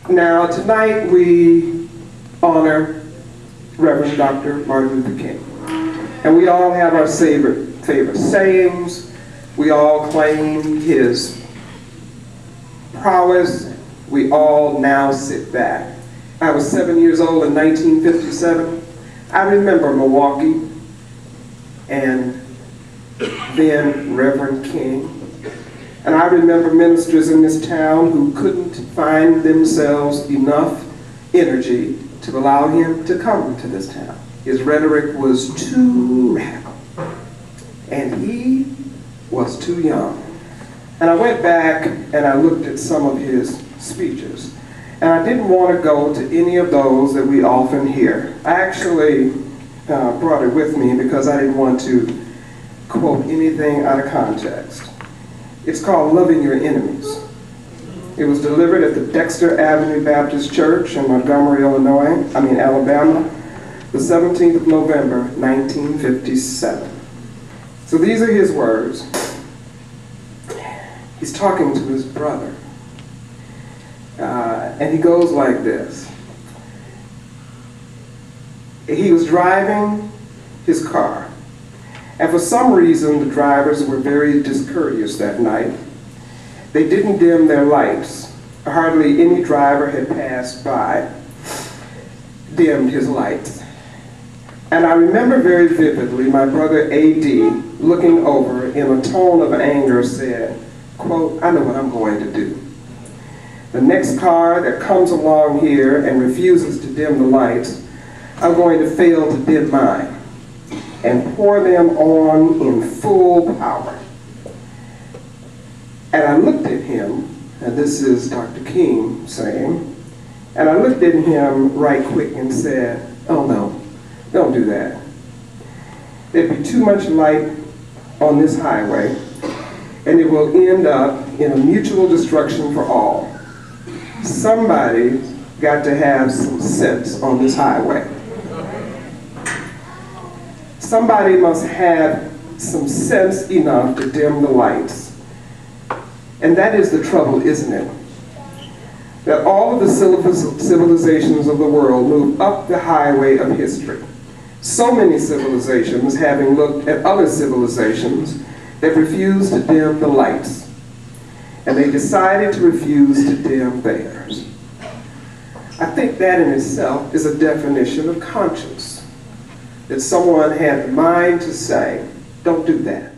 Now, tonight we honor Reverend Dr. Martin Luther King. And we all have our favorite sayings. We all claim his prowess. We all now sit back. I was 7 years old in 1957. I remember Milwaukee and then Reverend King. And I remember ministers in this town who couldn't find themselves enough energy to allow him to come to this town. His rhetoric was too radical, and he was too young. And I went back and I looked at some of his speeches, and I didn't want to go to any of those that we often hear. I actually brought it with me because I didn't want to quote anything out of context. It's called Loving Your Enemies. It was delivered at the Dexter Avenue Baptist Church in Montgomery, Alabama, the 17th of November, 1957. So these are his words. He's talking to his brother. And he goes like this. He was driving his car. And for some reason, the drivers were very discourteous that night. They didn't dim their lights. Hardly any driver had passed by, dimmed his lights. And I remember very vividly my brother A.D. looking over in a tone of anger said, quote, "I know what I'm going to do. The next car that comes along here and refuses to dim the lights, I'm going to fail to dim mine and pour them on in full power." And I looked at him, and this is Dr. King saying, and I looked at him right quick and said, "Oh no, don't do that. There'd be too much light on this highway, and it will end up in a mutual destruction for all. Somebody got to have some sense on this highway. Somebody must have some sense enough to dim the lights." And that is the trouble, isn't it? That all of the civilizations of the world move up the highway of history. So many civilizations having looked at other civilizations that refused to dim the lights. And they decided to refuse to dim theirs. I think that in itself is a definition of conscience. That someone had the mind to say, don't do that.